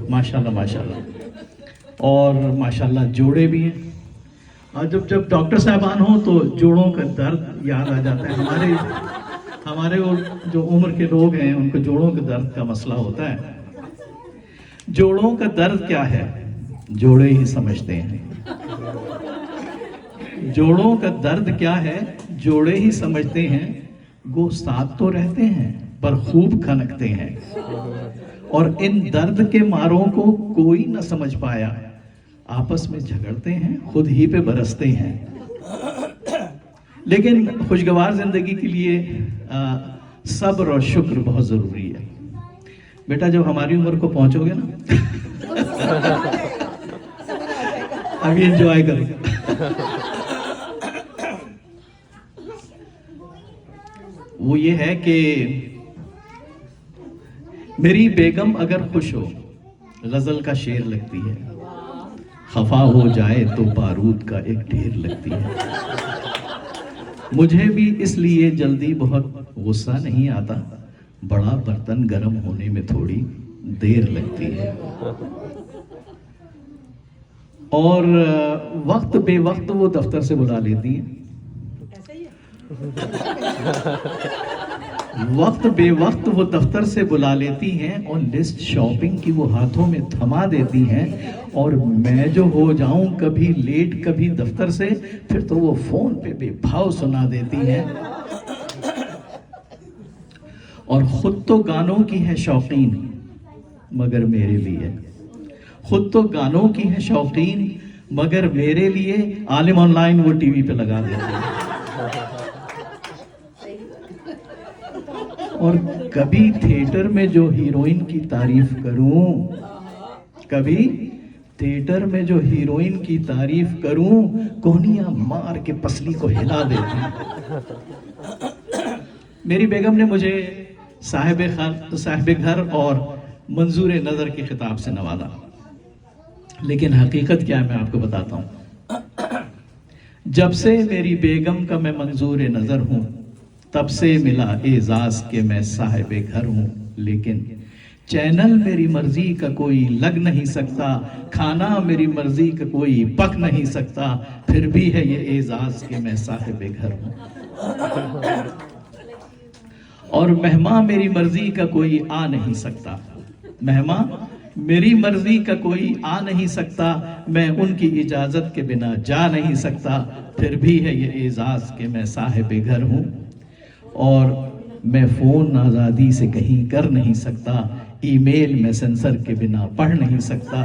माशाल्लाह माशाल्लाह। और माशाल्लाह जोड़े भी हैं। और जब डॉक्टर साहबान हो तो जोड़ों का दर्द याद आ जाता है। हमारे वो जो उम्र के लोग हैं उनको जोड़ों के दर्द का मसला होता है। जोड़ों का दर्द क्या है जोड़े ही समझते हैं। जोड़ों का दर्द क्या है जोड़े ही समझते हैं। गो साथ तो रहते हैं पर खूब खनकते हैं। और इन दर्द के मारों को कोई न समझ पाया। आपस में झगड़ते हैं खुद ही पे बरसते हैं। लेकिन खुशगवार जिंदगी के लिए सब्र और शुक्र बहुत जरूरी है। बेटा जब हमारी उम्र को पहुंचोगे ना अभी एंजॉय करो। वो ये है कि मेरी बेगम अगर खुश हो गजल का शेर लगती है। खफा हो जाए तो बारूद का एक ढेर लगती है। मुझे भी इसलिए जल्दी बहुत गुस्सा नहीं आता। बड़ा बर्तन गर्म होने में थोड़ी देर लगती है। और वक्त बेवक्त वो दफ्तर से बुला लेती है। वक्त बेवक्त वो दफ्तर से बुला लेती हैं और लिस्ट शॉपिंग की वो हाथों में थमा देती हैं। और मैं जो हो जाऊं कभी लेट कभी दफ्तर से फिर तो वो फोन पे बेभाव सुना देती हैं। और खुद तो गानों की है शौकीन मगर मेरे लिए। खुद तो गानों की है शौकीन मगर मेरे लिए आलिम ऑनलाइन वो टीवी पे लगा देती है। और कभी थिएटर में जो हीरोइन की तारीफ करूं, कभी थिएटर में जो हीरोइन की तारीफ करूं, कोहनियां मार के पसली को हिला देती। मेरी बेगम ने मुझे साहिब घर और मंजूर नजर के खिताब से नवाजा। लेकिन हकीकत क्या है मैं आपको बताता हूं। जब से मेरी बेगम का मैं मंजूर नजर हूं तब से मिला एजाज के मैं साहिब घर हूं। लेकिन चैनल मेरी मर्जी का कोई लग नहीं सकता। खाना मेरी मर्जी का कोई पक नहीं सकता। फिर भी है ये एजाज के मैं साहिब घर हूं। और मेहमान मेरी मर्जी का कोई आ नहीं सकता। मेहमान मेरी मर्जी का कोई आ नहीं सकता। मैं उनकी इजाजत के बिना जा नहीं सकता। फिर भी है ये एजाज के मैं साहिब घर हूं। और मैं फोन आज़ादी से कहीं कर नहीं सकता। ईमेल मैसेंजर के बिना पढ़ नहीं सकता।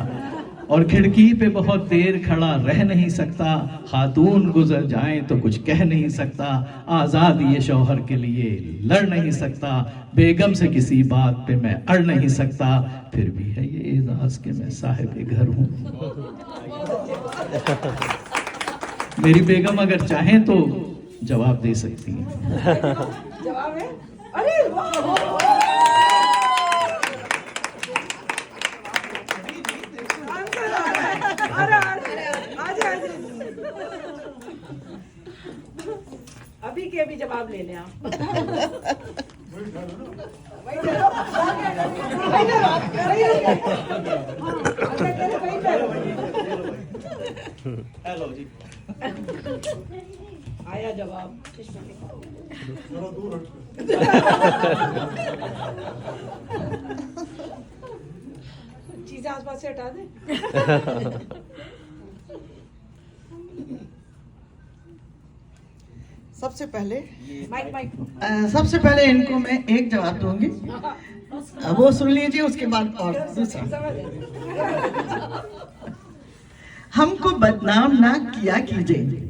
और खिड़की पे बहुत देर खड़ा रह नहीं सकता। खातून गुजर जाए तो कुछ कह नहीं सकता। आज़ाद ये शौहर के लिए लड़ नहीं सकता। बेगम से किसी बात पे मैं अड़ नहीं सकता। फिर भी है ये एजाज के मैं साहिब घर हूँ। मेरी बेगम अगर चाहें तो जवाब दे सकती हैं। जवाब है? अरे अभी के अभी जवाब ले लें आप। हेलो जी आया जवाब। चीजें आसपास से हटा दे। सबसे पहले माइक सबसे पहले इनको मैं एक जवाब दूंगी। वो सुन लीजिए उसके बाद और दूसरा। हमको बदनाम ना किया कीजिए।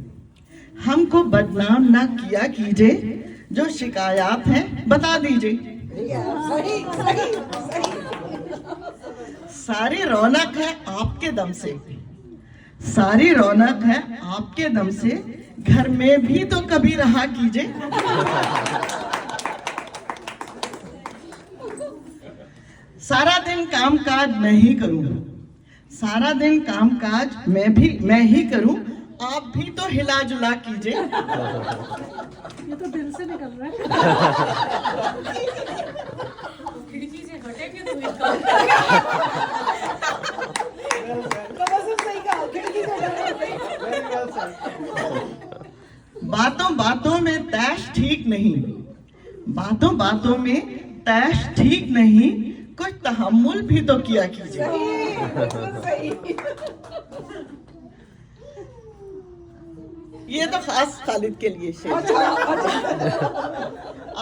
हमको बदनाम ना किया कीजिए। जो शिकायत है बता दीजिए। सही सही सही। सारी रौनक है आपके दम से। सारी रौनक है आपके दम से। घर में भी तो कभी रहा कीजिए। सारा दिन काम काज मैं ही करूं। सारा दिन काम काज मैं ही करूं। आप भी तो हिला जुला कीजिए। ये तो दिल से निकल रहा है। खिड़की से हटेंगे तो बातों बातों में तैश ठीक नहीं, बातों बातों में तैश ठीक नहीं, कुछ तहम्मुल भी तो किया कीजिए। ये तो खास खालिद के लिए शेर।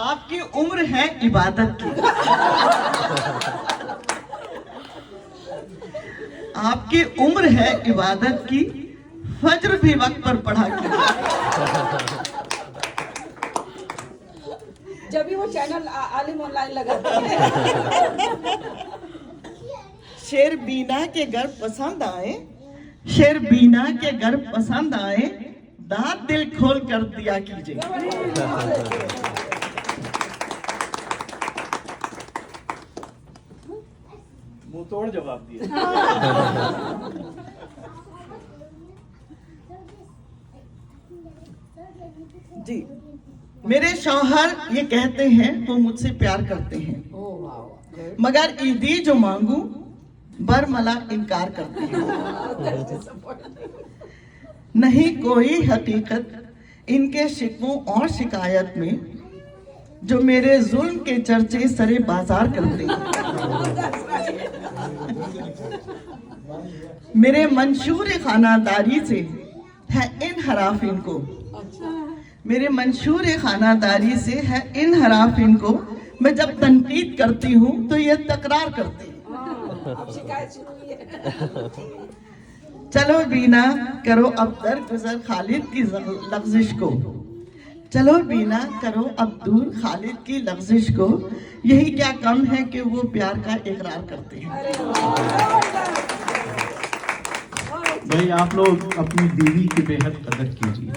आपकी उम्र है इबादत की, आपकी उम्र है इबादत की, फज्र भी वक्त पर पढ़ा कीजिए। जब भी वो चैनल आलिम ऑनलाइन लगाते हैं। शेर बीना के घर पसंद आए, शेर बीना के घर पसंद आए, दांत दिल खोल कर दिया कीजिए। मुंह तोड़ जवाब दिया। जी, मेरे शौहर ये कहते हैं वो मुझसे प्यार करते हैं, मगर ईदी जो मांगू बरमला इनकार करते हैं। नहीं कोई हकीकत इनके शिकवों और शिकायत में, जो मेरे जुल्म के चर्चे सरे बाजार करते हैं। मेरे मंशूर खानादारी से है इनहराफ इनको, मेरे मंशूर खानादारी से है इनहराफ इनको, मैं जब तनकीद करती हूँ तो ये तकरार करते हैं। अब शिकायत शुरू हुई है। चलो बीना करो अब दरगुजर खालिद की लफ्जिश को, चलो बीना करो अब दूर खालिद की लफ्जिश को, यही क्या कम है कि वो प्यार का इकरार करते हैं। भाई आप लोग अपनी बीवी की बेहद कदर कीजिए,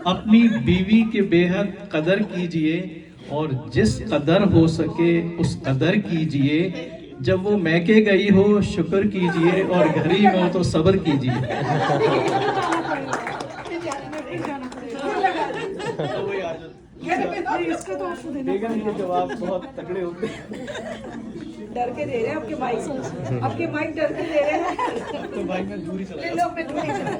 अपनी बीवी की बेहद कदर कीजिए, और जिस कदर हो सके उस कदर कीजिए। जब वो मैके गई हो शुक्र कीजिए, और घरी में हो तो सब्र कीजिए। इसका तो आपको देना बेगम के जवाब बहुत तगड़े होते हैं। डर के दे रहे हैं आपके माइक से, आपके माइक डर के दे रहे हैं। तो भाई मैं दूरी चला ले लो, मैं दूरी चला।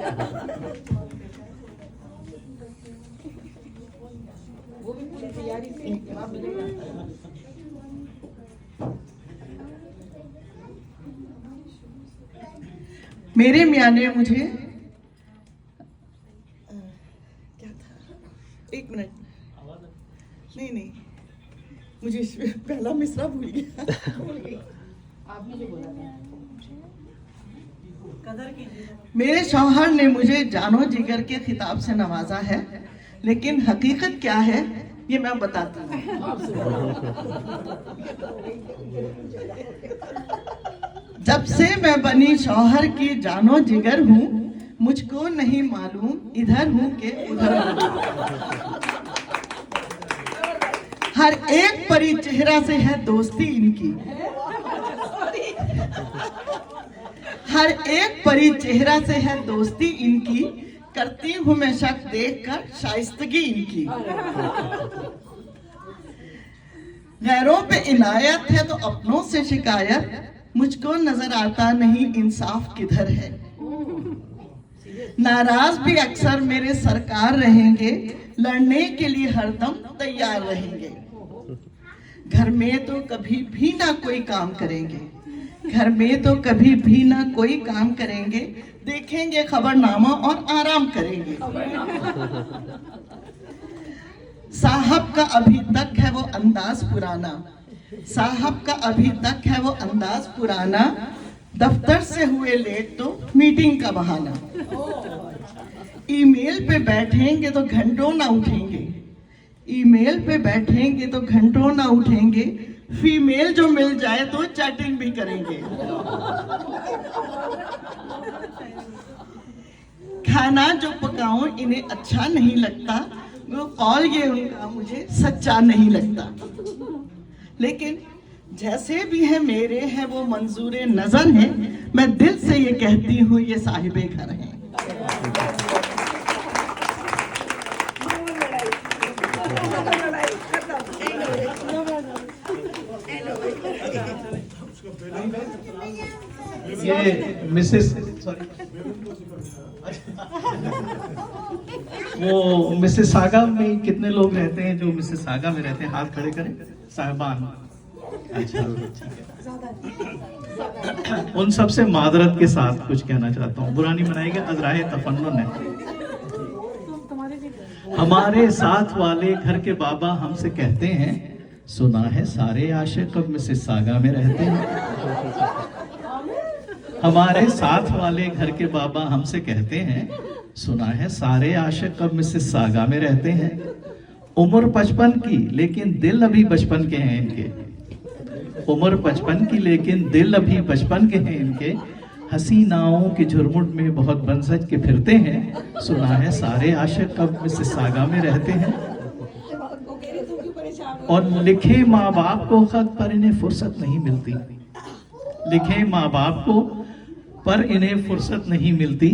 वो भी पूरी तैयारी से जवाब मिलेगा। मेरे मियाँ ने मुझे क्या था, एक मिनट, नहीं नहीं, मुझे पहला मिसरा भूल गया। आपने जो बोला था कदर कीजिए। मेरे शौहर ने मुझे जानो जिगर के खिताब से नवाजा है, लेकिन हकीकत क्या है ये मैं बताता हूँ। जब से मैं बनी शौहर की जानो जिगर हूँ, मुझको नहीं मालूम इधर हूँ कि उधर हूँ। हर एक परी चेहरा से है दोस्ती इनकी, हर एक परी चेहरा से है दोस्ती इनकी, करती हूँ मैं शक देखकर शाइस्तगी इनकी। गैरों पे इनायत है तो अपनों से शिकायत, मुझको नजर आता नहीं इंसाफ किधर है। नाराज भी अक्सर मेरे सरकार रहेंगे, लड़ने के लिए हरदम तैयार रहेंगे। घर में तो कभी भी ना कोई काम करेंगे, घर में तो कभी भी ना कोई काम करेंगे, देखेंगे खबरनामा और आराम करेंगे। साहब का अभी तक है वो अंदाज पुराना, साहब का अभी तक है वो अंदाज पुराना, दफ्तर से हुए लेट तो मीटिंग का बहाना। ईमेल पे बैठेंगे तो घंटों ना उठेंगे, ईमेल पे बैठेंगे तो घंटों ना उठेंगे, फीमेल जो मिल जाए तो चैटिंग भी करेंगे। खाना जो पकाऊं इन्हें अच्छा नहीं लगता, वो कॉल ये उनका मुझे सच्चा नहीं लगता। लेकिन जैसे भी है मेरे हैं वो मंजूरे नजर हैं, मैं दिल से ये कहती हूँ ये साहिबे घर हैं। ये मिसेस सॉरी वो मिसिसागा में कितने लोग रहते हैं जो मिसिसागा में रहते हैं? हाथ खड़े करें साहिबान। अच्छा, ठीक है। उन सबसे मादरत के साथ कुछ कहना चाहता हूँ, बुरा नहीं मनाएगा, अजराहे तफन्नुन है। तुम्हारे भी हमारे साथ वाले घर के बाबा हमसे कहते हैं, सुना है सारे आशिक अब मिसिसागा में रहते हैं। हमारे साथ वाले घर के बाबा हमसे कहते हैं, सुना है सारे आशिक अब मिसिसागा में रहते हैं। उम्र 55 की लेकिन दिल अभी बचपन के हैं इनके। उम्र 55 की लेकिन दिल अभी बचपन के हैं इनके। हसीनाओं की झुरमुट में बहुत बंसज के फिरते हैं। सुना है सारे आशिक अब मिसिसागा में रहते हैं। और लिखे माँ बाप को खत पर इन्हें फुर्सत नहीं मिलती। लिखे माँ बाप को पर इन्हें फुर्सत नहीं मिलती,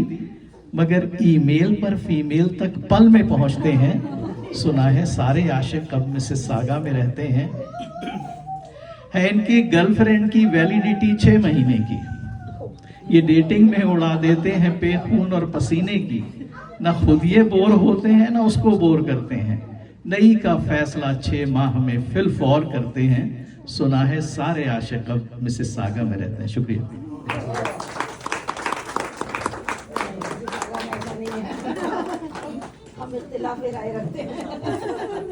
मगर ईमेल पर फीमेल तक पल में पहुंचते हैं। सुना है सारे आशिक अब मिसिसागा में रहते हैं। है इनकी गर्लफ्रेंड की वैलिडिटी 6 महीने की। ये डेटिंग में उड़ा देते हैं पेखून और पसीने की। ना खुद ये बोर होते हैं ना उसको बोर करते हैं। नई का फैसला 6 माह में फिल फॉर करते हैं। सुना है सारे आशिक अब मिसिसागा में रहते हैं। शुक्रिया। हम इख्तिलाफ राय रखते हैं।